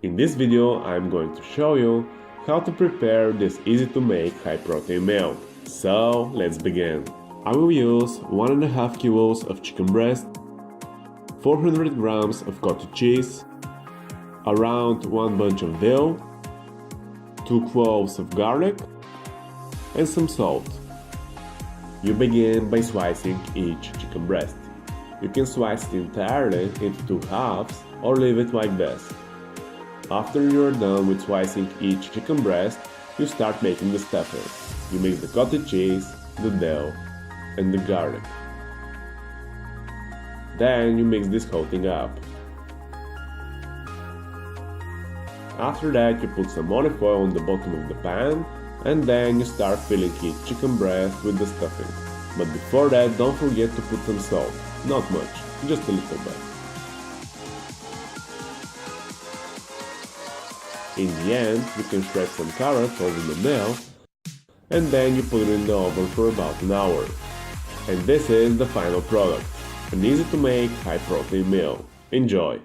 In this video, I'm going to show you how to prepare this easy-to-make high-protein meal. So, let's begin. I will use 1.5 kilos of chicken breast, 400 grams of cottage cheese, around 1 bunch of dill, 2 cloves of garlic, and some salt. You begin by slicing each chicken breast. You can slice it entirely into 2 halves or leave it like this. After you are done with slicing each chicken breast, you start making the stuffing. You mix the cottage cheese, the dill, and the garlic. Then you mix this whole thing up. After that, you put some olive oil on the bottom of the pan, and then you start filling each chicken breast with the stuffing. But before that, don't forget to put some salt. Not much, just a little bit. In the end, you can shred some carrots over the meal, and then you put it in the oven for about an hour. And this is the final product, an easy to make high protein meal. Enjoy!